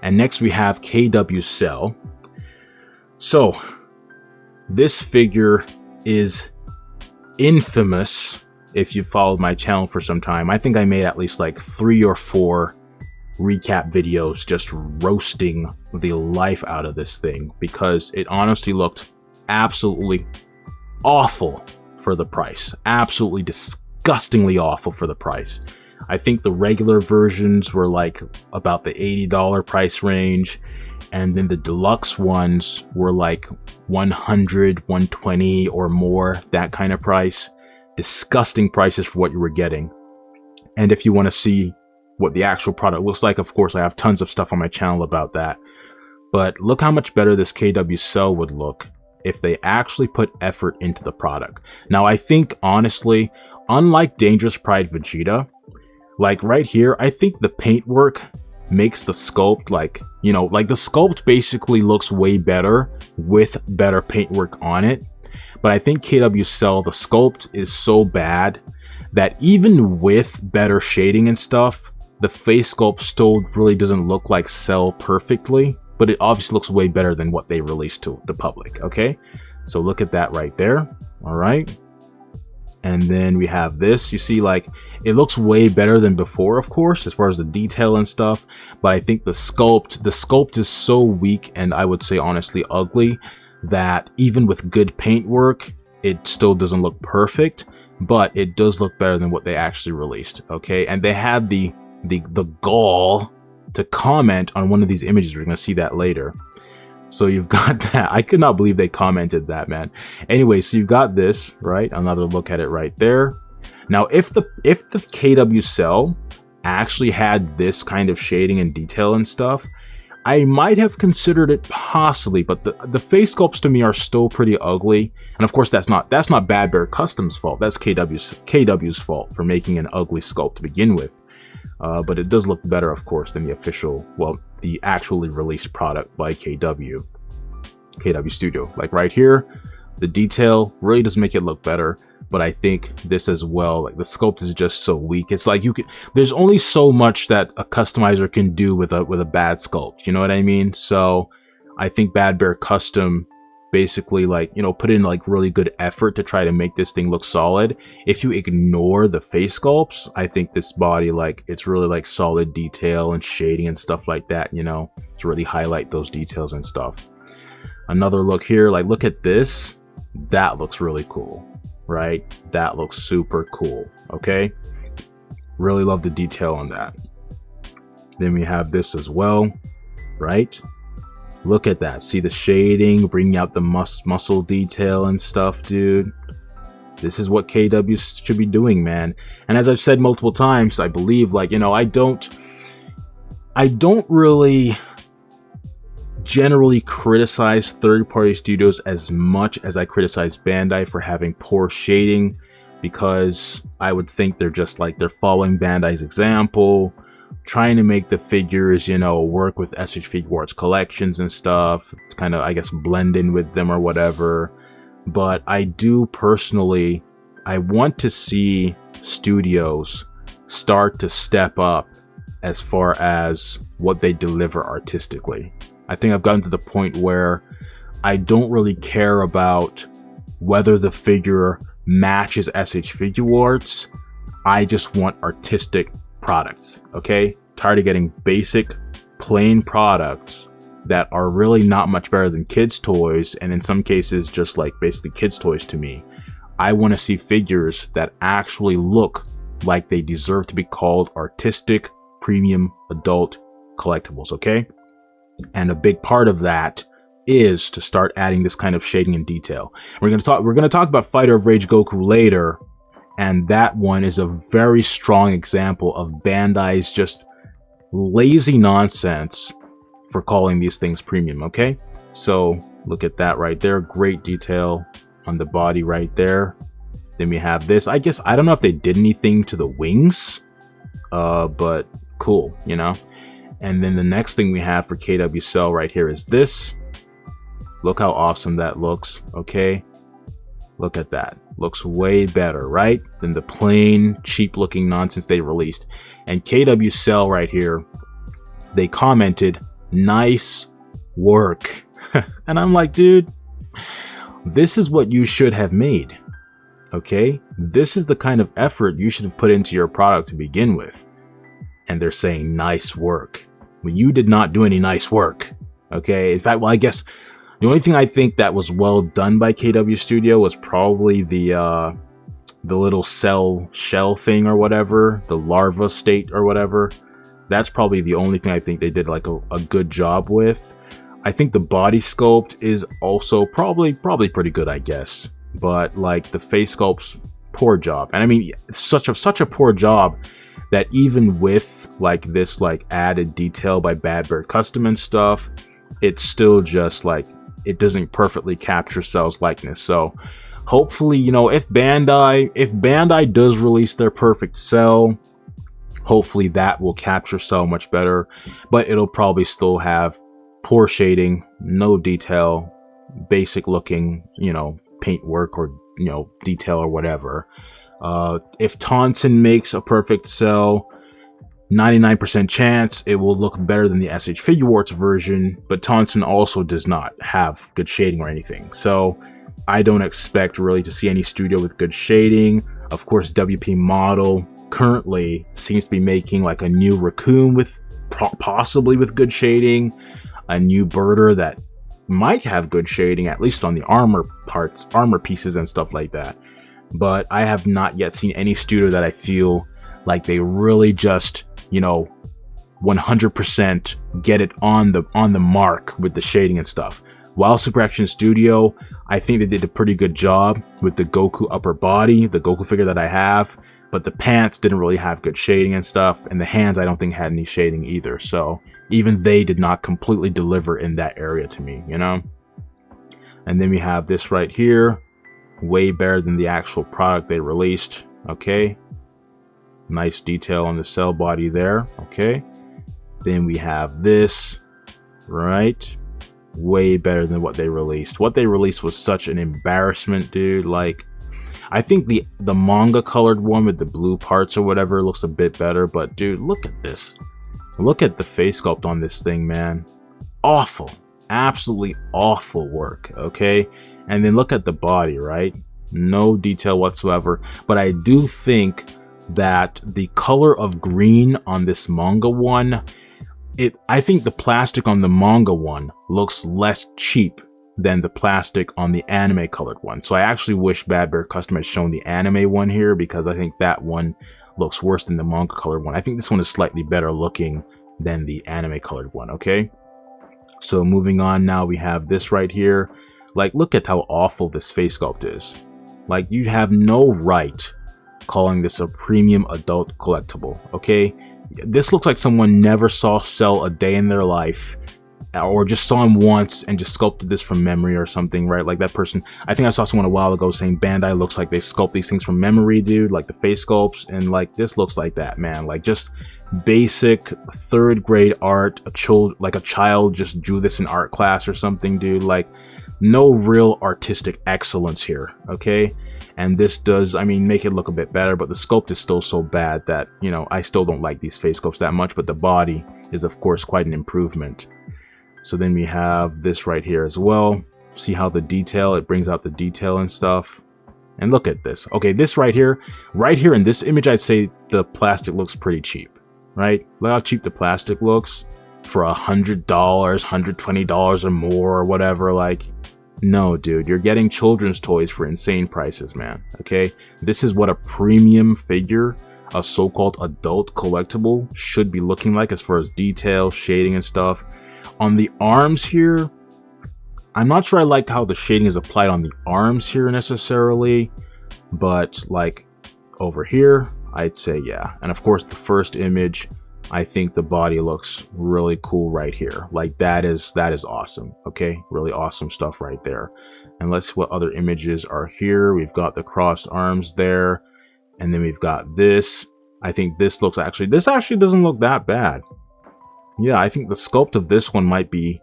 And next we have KW Cell. So this figure is infamous. If you followed my channel for some time, I think I made at least like 3 or 4 recap videos just roasting the life out of this thing, because it honestly looked absolutely awful for the price. Absolutely disgustingly awful for the price. I think the regular versions were like about the $80 price range, and then the deluxe ones were like $100, $120 or more, that kind of price. Disgusting prices for what you were getting. And if you want to see what the actual product looks like, of course I have tons of stuff on my channel about that, but look how much better this KW Cell would look if they actually put effort into the product. Now I think honestly, unlike Dangerous Pride Vegeta, like right here, I think the paintwork makes the sculpt like, you know, like the sculpt basically looks way better with better paintwork on it. But I think KW Cell, the sculpt is so bad that even with better shading and stuff, the face sculpt still really doesn't look like Cell perfectly, but it obviously looks way better than what they released to the public, okay? So look at that right there, all right? And then we have this, you see, like, it looks way better than before, of course, as far as the detail and stuff, but I think the sculpt is so weak, and I would say honestly ugly, that even with good paintwork, it still doesn't look perfect, but it does look better than what they actually released, okay? And they had the gall to comment on one of these images. We're gonna see that later. So you've got that. I could not believe they commented that, man. Anyway, so you've got this, right? Another look at it right there. Now, if the KW Cell actually had this kind of shading and detail and stuff, I might have considered it possibly, but the face sculpts to me are still pretty ugly. And of course, that's not Bad Bear Custom's fault. That's KW's fault for making an ugly sculpt to begin with. But it does look better, of course, than the official, well, the actually released product by KW Studio. Like right here, the detail really does make it look better, but I think this as well, like the sculpt is just so weak. It's like there's only so much that a customizer can do with a bad sculpt, you know what I mean? So I think Bad Bear Custom basically, like, you know, put in like really good effort to try to make this thing look solid. If you ignore the face sculpts, I think this body, like, it's really like solid detail and shading and stuff like that, you know, to really highlight those details and stuff. Another look here, like, look at this. That looks really cool, right? That looks super cool, okay? Really love the detail on that. Then we have this as well, right? Look at that. See the shading, bringing out the muscle detail and stuff, dude. This is what KW should be doing, man. And as I've said multiple times, I believe, like, you know, I don't really generally criticize third-party studios as much as I criticize Bandai for having poor shading, because I would think they're just like, they're following Bandai's example, trying to make the figures, you know, work with SH Figuarts collections and stuff, kind of, I guess, blend in with them or whatever. But I do personally, I want to see studios start to step up as far as what they deliver artistically. I think I've gotten to the point where I don't really care about whether the figure matches SH Figuarts. I just want artistic products, okay? Tired of getting basic, plain products that are really not much better than kids' toys, and in some cases just like basically kids' toys to me. I want to see figures that actually look like they deserve to be called artistic, premium, adult collectibles, okay? And a big part of that is to start adding this kind of shading and detail. We're going to talk about Fighter of Rage Goku later, and that one is a very strong example of Bandai's just lazy nonsense for calling these things premium, okay? So look at that right there. Great detail on the body right there. Then we have this. I guess, I don't know if they did anything to the wings, but cool, you know? And then the next thing we have for KW Cell right here is this. Look how awesome that looks, okay? Look at that. Looks way better, right? Than the plain, cheap-looking nonsense they released. And KW Cell right here, they commented, nice work. And I'm like, dude, this is what you should have made. Okay, this is the kind of effort you should have put into your product to begin with. And they're saying nice work. Well, you did not do any nice work. Okay, in fact, well, I guess the only thing I think that was well done by KW Studio was probably the little shell thing or whatever, the larva state or whatever. That's probably the only thing I think they did like a good job with. I think the body sculpt is also probably pretty good, I guess. But like the face sculpt's poor job. And I mean, it's such a poor job that even with like this like added detail by Bad Bear Custom and stuff, it's still just like it doesn't perfectly capture Cell's likeness. So hopefully, you know, if Bandai does release their perfect Cell, hopefully that will capture Cell much better. But it'll probably still have poor shading, no detail, basic looking, you know, paint work or, you know, detail or whatever. If Tonson makes a perfect Cell, 99% chance it will look better than the SH FIGUARTS version, but Tonson also does not have good shading or anything. So I don't expect really to see any studio with good shading. Of course, WP Model currently seems to be making like a new Raccoon with possibly with good shading, a new Birder that might have good shading, at least on the armor parts, armor pieces and stuff like that. But I have not yet seen any studio that I feel like they really just, you know, 100% get it on the mark with the shading and stuff. While Super Action Studio, I think they did a pretty good job with the Goku upper body, the Goku figure that I have, but the pants didn't really have good shading and stuff, and the hands I don't think had any shading either. So even they did not completely deliver in that area to me, you know? And then we have this right here, way better than the actual product they released. Okay, nice detail on the Cell body there. Okay, then we have this, right, way better than what they released. What they released was such an embarrassment, dude. Like, I think the manga colored one with the blue parts or whatever looks a bit better, but dude, look at this. Look at the face sculpt on this thing, man. Awful. Absolutely awful work, okay? And then look at the body, right? No detail whatsoever. But I do think that the color of green on this manga one, I think the plastic on the manga one looks less cheap than the plastic on the anime colored one. So I actually wish Bad Bear Custom had shown the anime one here, because I think that one looks worse than the manga colored one. I think this one is slightly better looking than the anime colored one, okay? So moving on, now we have this right here. Like, look at how awful this face sculpt is. Like, you have no right calling this a premium adult collectible, okay? This looks like someone never saw Cell a day in their life, or just saw him once and just sculpted this from memory or something, right? Like that person, I think I saw someone a while ago saying Bandai looks like they sculpt these things from memory, dude, like the face sculpts, and like this looks like that, man. Like just basic third grade art, like a child just drew this in art class or something, dude. Like no real artistic excellence here, okay? And this does, I mean, make it look a bit better, but the sculpt is still so bad that, you know, I still don't like these face sculpts that much, but the body is of course quite an improvement. So then we have this right here as well. See how the detail, it brings out the detail and stuff. And look at this. Okay, this right here in this image, I'd say the plastic looks pretty cheap, right? Look how cheap the plastic looks for $100, $120 or more or whatever. Like, no, dude, you're getting children's toys for insane prices, man. Okay, this is what a premium figure, a so-called adult collectible, should be looking like as far as detail, shading and stuff. On the arms here, I'm not sure I like how the shading is applied on the arms here necessarily, but like over here, I'd say yeah. And of course the first image, I think the body looks really cool right here. Like that is awesome. Okay, really awesome stuff right there. And let's see what other images are here. We've got the crossed arms there, and then we've got this. I think this actually doesn't look that bad. Yeah, I think the sculpt of this one might be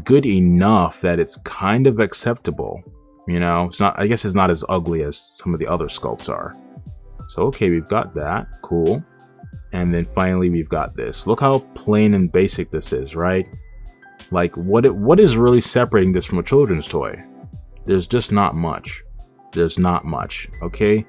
good enough that it's kind of acceptable. You know, it's not, I guess it's not as ugly as some of the other sculpts are. So okay, we've got that, cool. And then finally we've got this. Look how plain and basic this is, right? Like, what is really separating this from a children's toy? There's just not much. There's not much, okay?